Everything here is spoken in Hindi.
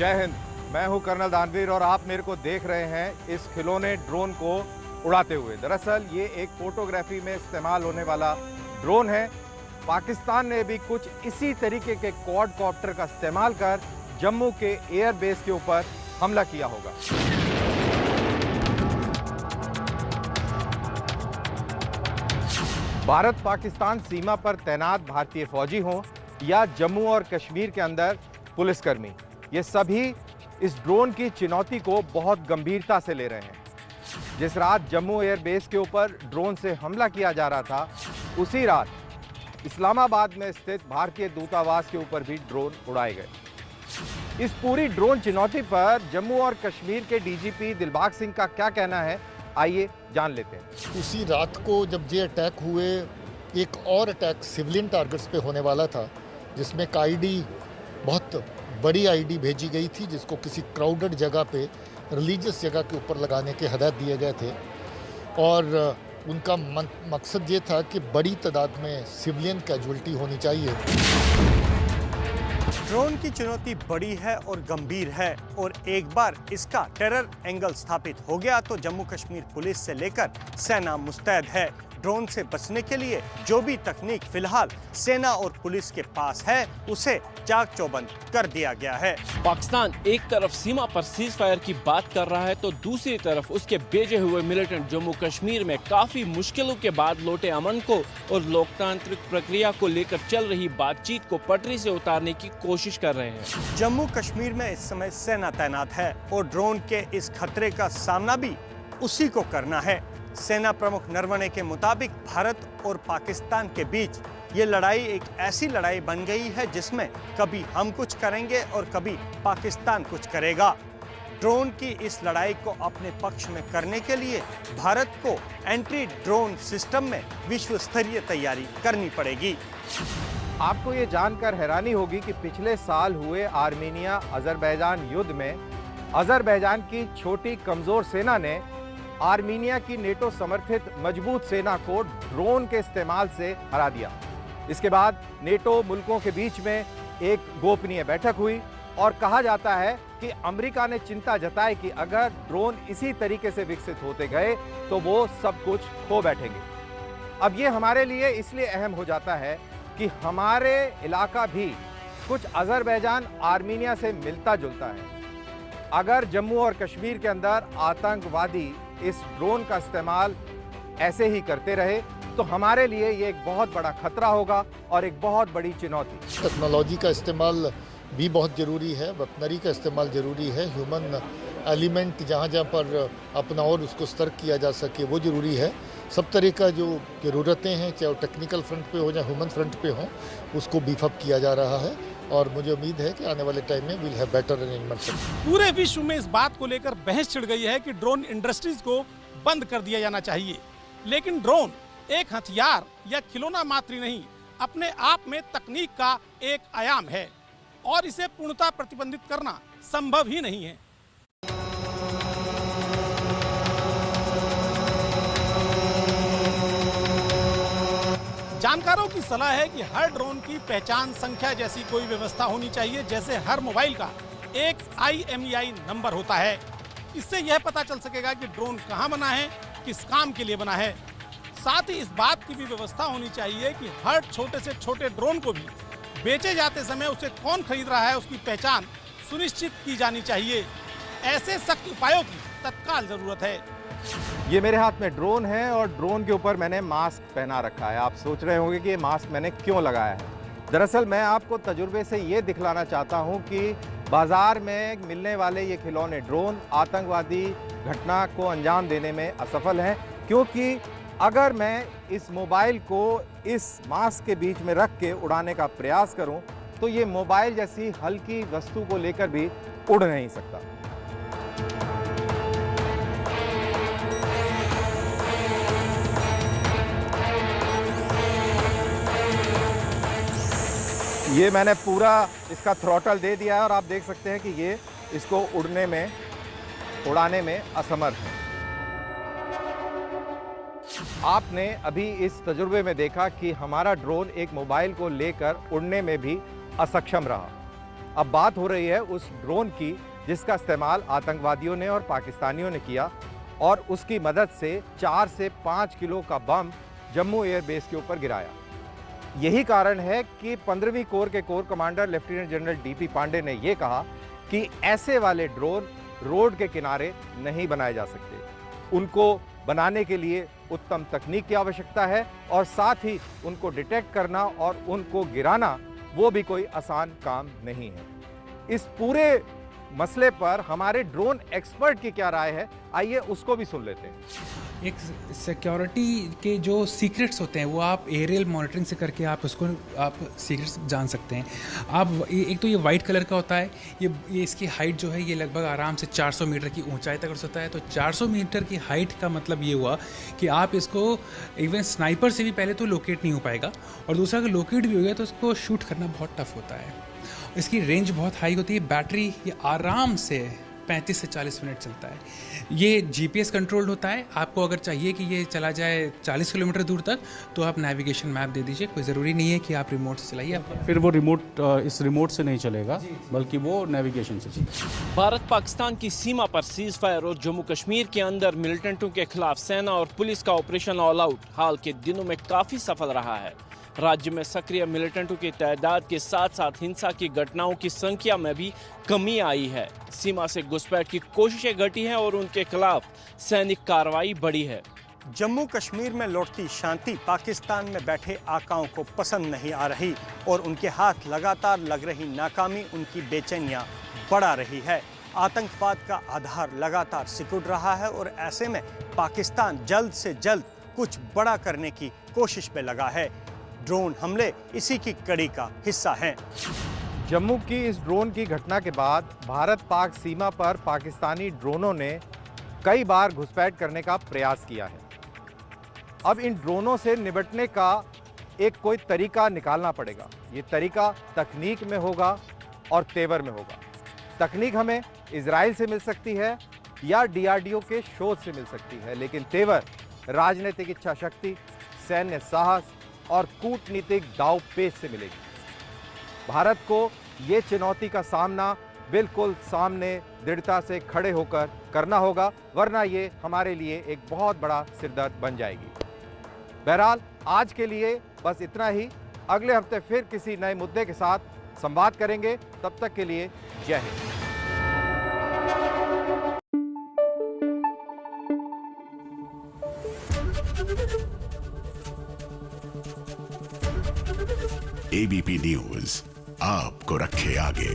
जय हिंद। मैं हूं कर्नल दानवीर और आप मेरे को देख रहे हैं इस खिलौने ड्रोन को उड़ाते हुए। दरअसल ये एक फोटोग्राफी में इस्तेमाल होने वाला ड्रोन है। पाकिस्तान ने भी कुछ इसी तरीके के क्वाडकॉप्टर का इस्तेमाल कर जम्मू के एयर बेस के ऊपर हमला किया होगा। भारत पाकिस्तान सीमा पर तैनात भारतीय फौजी हों या जम्मू और कश्मीर के अंदर पुलिसकर्मी, ये सभी इस ड्रोन की चुनौती को बहुत गंभीरता से ले रहे हैं। जिस रात जम्मू एयर बेस के ऊपर ड्रोन से हमला किया जा रहा था, उसी रात इस्लामाबाद में स्थित भारतीय दूतावास के ऊपर भी ड्रोन उड़ाए गए। इस पूरी ड्रोन चुनौती पर जम्मू और कश्मीर के डीजीपी दिलबाग सिंह का क्या कहना है, आइए जान लेते हैं। उसी रात को जब ये अटैक हुए, एक और अटैक सिविलियन टारगेट्स पे होने वाला था, जिसमें एक आईडी, बहुत बड़ी आईडी भेजी गई थी, जिसको किसी क्राउडेड जगह पे, रिलीजियस जगह के ऊपर लगाने के हदायत दिए गए थे। और उनका मकसद ये था कि बड़ी तादाद में सिविलियन कैजुअल्टी होनी चाहिए। ड्रोन की चुनौती बड़ी है और गंभीर है, और एक बार इसका टेरर एंगल स्थापित हो गया तो जम्मू कश्मीर पुलिस से लेकर सेना मुस्तैद है। ड्रोन से बचने के लिए जो भी तकनीक फिलहाल सेना और पुलिस के पास है, उसे चाक चौबंद कर दिया गया है। पाकिस्तान एक तरफ सीमा पर सीज फायर की बात कर रहा है तो दूसरी तरफ उसके भेजे हुए मिलिटेंट जम्मू कश्मीर में काफी मुश्किलों के बाद लौटे अमन को और लोकतांत्रिक प्रक्रिया को लेकर चल रही बातचीत को पटरी से उतारने की कोशिश कर रहे हैं। जम्मू कश्मीर में इस समय सेना तैनात है और ड्रोन के इस खतरे का सामना भी उसी को करना है। सेना प्रमुख नरवणे के मुताबिक भारत और पाकिस्तान के बीच ये लड़ाई एक ऐसी लड़ाई बन गई है जिसमें कभी हम कुछ करेंगे और कभी पाकिस्तान कुछ करेगा। ड्रोन की इस लड़ाई को अपने पक्ष में करने के लिए भारत को एंटी ड्रोन सिस्टम में विश्व स्तरीय तैयारी करनी पड़ेगी। आपको ये जानकर हैरानी होगी कि पिछले साल हुए आर्मीनिया अजरबैजान युद्ध में अजरबैजान की छोटी कमजोर सेना ने आर्मीनिया की नेटो समर्थित मजबूत सेना को ड्रोन के इस्तेमाल से हरा दिया। इसके बाद नेटो मुल्कों के बीच में एक गोपनीय बैठक हुई और कहा जाता है कि अमेरिका ने चिंता जताई कि अगर ड्रोन इसी तरीके से विकसित होते गए तो वो सब कुछ खो बैठेंगे। अब ये हमारे लिए इसलिए अहम हो जाता है कि हमारे इलाका भी कुछ अजरबैजान आर्मीनिया से मिलता जुलता है। अगर जम्मू और कश्मीर के अंदर आतंकवादी इस ड्रोन का इस्तेमाल ऐसे ही करते रहे तो हमारे लिए ये एक बहुत बड़ा खतरा होगा और एक बहुत बड़ी चुनौती। टेक्नोलॉजी का इस्तेमाल भी बहुत ज़रूरी है, वेपनरी का इस्तेमाल ज़रूरी है, ह्यूमन एलिमेंट जहाँ जहाँ पर अपना और उसको सतर्क किया जा सके वो ज़रूरी है। सब तरह का जो ज़रूरतें हैं, चाहे वो टेक्निकल फ्रंट पे हो या ह्यूमन फ्रंट पे हो, उसको बीफ अप किया जा रहा है और मुझे उम्मीद है कि आने वाले टाइम में विल हैव बेटर अरेंजमेंट्स। पूरे विश्व में इस बात को लेकर बहस छिड़ गई है कि ड्रोन इंडस्ट्रीज को बंद कर दिया जाना चाहिए, लेकिन ड्रोन एक हथियार या खिलौना मात्र नहीं, अपने आप में तकनीक का एक आयाम है और इसे पूर्णतः प्रतिबंधित करना संभव ही नहीं है। जानकारों की सलाह है कि हर ड्रोन की पहचान संख्या जैसी कोई व्यवस्था होनी चाहिए, जैसे हर मोबाइल का एक IMEI नंबर होता है। इससे यह पता चल सकेगा कि ड्रोन कहां बना है, किस काम के लिए बना है। साथ ही इस बात की भी व्यवस्था होनी चाहिए कि हर छोटे से छोटे ड्रोन को भी बेचे जाते समय उसे कौन खरीद रहा है, उसकी पहचान सुनिश्चित की जानी चाहिए। ऐसे सख्त उपायों की तत्काल जरूरत है। ये मेरे हाथ में ड्रोन है और ड्रोन के ऊपर मैंने मास्क पहना रखा है। आप सोच रहे होंगे कि ये मास्क मैंने क्यों लगाया है। दरअसल मैं आपको तजुर्बे से ये दिखलाना चाहता हूँ कि बाजार में मिलने वाले ये खिलौने ड्रोन आतंकवादी घटना को अंजाम देने में असफल हैं, क्योंकि अगर मैं इस मोबाइल को इस मास्क के बीच में रख के उड़ाने का प्रयास करूं तो ये मोबाइल जैसी हल्की वस्तु को लेकर भी उड़ नहीं सकता। ये मैंने पूरा इसका थ्रॉटल दे दिया है और आप देख सकते हैं कि ये इसको उड़ाने में असमर्थ है। आपने अभी इस तजुर्बे में देखा कि हमारा ड्रोन एक मोबाइल को लेकर उड़ने में भी असक्षम रहा। अब बात हो रही है उस ड्रोन की जिसका इस्तेमाल आतंकवादियों ने और पाकिस्तानियों ने किया और उसकी मदद से 4 से 5 किलो का बम जम्मू एयरबेस के ऊपर गिराया। यही कारण है कि 15वीं कोर के corps commander lieutenant general DP Pandey ने यह कहा कि ऐसे वाले ड्रोन रोड के किनारे नहीं बनाए जा सकते। उनको बनाने के लिए उत्तम तकनीक की आवश्यकता है और साथ ही उनको डिटेक्ट करना और उनको गिराना वो भी कोई आसान काम नहीं है। इस पूरे मसले पर हमारे ड्रोन एक्सपर्ट की क्या राय है, आइए उसको भी सुन लेते हैं। एक सिक्योरिटी के जो सीक्रेट्स होते हैं वो आप एरियल मॉनिटरिंग से करके आप उसको आप सीक्रेट्स जान सकते हैं। आप एक तो ये वाइट कलर का होता है, ये इसकी हाइट जो है ये लगभग आराम से 400 मीटर की ऊंचाई तक हो सकता है। तो 400 मीटर की हाइट का मतलब ये हुआ कि आप इसको इवन स्नाइपर से भी पहले तो लोकेट नहीं हो पाएगा, और दूसरा अगर लोकेट भी हो गया तो उसको शूट करना बहुत टफ होता है। इसकी रेंज बहुत हाई होती है। बैटरी ये आराम से 35 से 40 मिनट चलता है। ये जीपीएस कंट्रोल्ड होता है। आपको अगर चाहिए कि ये चला जाए 40 किलोमीटर दूर तक तो आप नेविगेशन मैप दे दीजिए, कोई ज़रूरी नहीं है कि आप रिमोट से चलाइए। फिर वो इस रिमोट से नहीं चलेगा, बल्कि वो नेविगेशन से चलेगा। भारत पाकिस्तान की सीमा पर सीज फायर और जम्मू कश्मीर के अंदर मिलिटेंटों के खिलाफ सेना और पुलिस का ऑपरेशन ऑल आउट हाल के दिनों में काफ़ी सफल रहा है। राज्य में सक्रिय मिलिटेंटों की तादाद के साथ साथ हिंसा की घटनाओं की संख्या में भी कमी आई है। सीमा से घुसपैठ की कोशिशें घटी हैं और उनके खिलाफ सैनिक कार्रवाई बढ़ी है। जम्मू कश्मीर में लौटती शांति पाकिस्तान में बैठे आकाओं को पसंद नहीं आ रही और उनके हाथ लगातार लग रही नाकामी उनकी बेचैनियां बढ़ा रही है। आतंकवाद का आधार लगातार सिकुड़ रहा है और ऐसे में पाकिस्तान जल्द से जल्द कुछ बड़ा करने की कोशिश में लगा है। ड्रोन हमले इसी की कड़ी का हिस्सा हैं। जम्मू की इस ड्रोन की घटना के बाद भारत पाक सीमा पर पाकिस्तानी ड्रोनों ने कई बार घुसपैठ करने का प्रयास किया है। अब इन ड्रोनों से निपटने का एक कोई तरीका निकालना पड़ेगा। ये तरीका तकनीक में होगा और तेवर में होगा। तकनीक हमें इजराइल से मिल सकती है या डीआरडीओ के शोध से मिल सकती है, लेकिन तेवर राजनीतिक इच्छा शक्ति, सैन्य साहस और कूटनीतिक दांवपेच से मिलेगी। भारत को ये चुनौती का सामना बिल्कुल सामने दृढ़ता से खड़े होकर करना होगा, वरना ये हमारे लिए एक बहुत बड़ा सिरदर्द बन जाएगी। बहरहाल आज के लिए बस इतना ही। अगले हफ्ते फिर किसी नए मुद्दे के साथ संवाद करेंगे। तब तक के लिए जय हिंद। एबीपी न्यूज आपको रखे आगे।